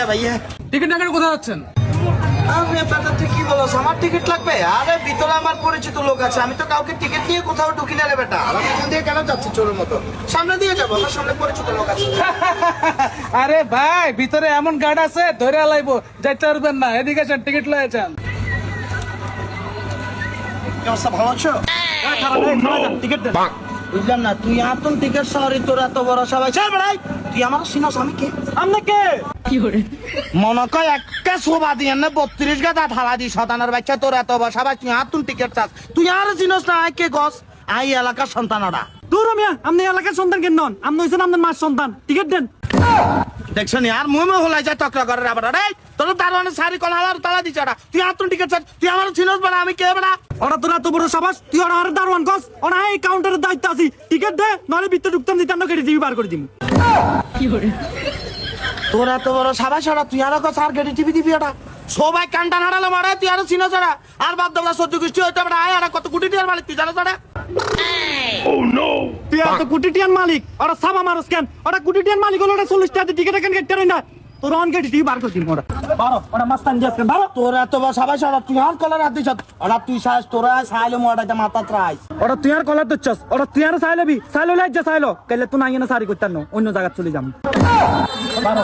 ভাইয়া টিকিট না কেটে কোথায় যাচ্ছেন? কি বলো আমার টিকিট লাগবে? আরে ভিতরে আমার পরিচিত লোক আছে, আমি তো কাউকে টিকিট নিয়ে কোথাও ঢুকি না রে বেটা। আমি এখান দিয়ে কেন যাচ্ছি চোরের মতো? সামনে দিয়ে যাবো, আমার সামনে পরিচিত লোক আছে। আরে ভাই ভিতরে এমন গার্ড আছে ধরে লাইবো, যাইতে পারবেন না। এদিকে যান, টিকিট লয়েছেন। কি অবস্থা, ভালো আছো? টিকিট দে। বুঝলাম না, তুই আতন টিকিট সরি তোর এত বড় সবাই চল বেড়াই। তুই আমার চিনস, আমি কে? আমি কে? মনে কয় একটা শোভা দিয়ে না 32 গাদা ঢালা দি শতানার বাচ্চা তোর এত বড় সবাই তুই আতন টিকিট চাস? তুই আর চিনস না আই কে গস? আই এলাকার সন্তানরা। দূর মিয়া, আপনি এলাকার সন্তান কেন নন? আপনি হইছেন আপনার মার সন্তান। টিকিট দেন। দেখছ নি আর মুমে হলাই যায় তকরা করে আবার রে। তোর দারোয়ানের সারি কোন হালার তালা দিছ ওটা। তুই আতন টিকিট চাস? তুই আমার চিনস বড় আমি কে বড়? ওরা তোর এত বড় সাবাস, তুই ওরা আর দারোয়ান কস? ওরা এই কাউন্টারের দায়িত্ব আছি। টিকিট দে, নলে ভিতরে ঢুকতাম দিতাম না, কেটে দিবি বার করে দিবি। তোর এত বড় সাবাস ওরা, তুই আর কস আর গেটি টিভি দিবি ওটা। সবাই কানটা নাড়ালে মারে, তুই আর চিনস ওরা। আর বাদ দেবলা সহ্য গোষ্ঠী হইতে পারে আয় আর কত কোটি টাকার মালিক তুই জানোস ওটা? তুই এত কোটি টিয়ার মালিক, ওরা সাবা মারস কেন? ওরা কোটি টিয়ার মালিক হলো, ওরা 40 টাকা টিকিট কেন কেটে না? তোর অন কেটে দিবি বার করে দিবি ওরা। বারো ওরা মাস্তান দিয়াস কেন? বারো তোর এত বড় সাবাস ওরা, তুই আর কলার হাত দিছ ওরা। তুই সাইজ তোরা সাইলে মোড়াইতে মাথা ত্রাই। ওরা তুই আর কলার দিচ্ছস, ওরা তুই আর চাইলবি, চাইলো লাইজ চাইলো, কাইলে তুই না সারি করতাম না, অন্য জায়গা চলে যাম। বারো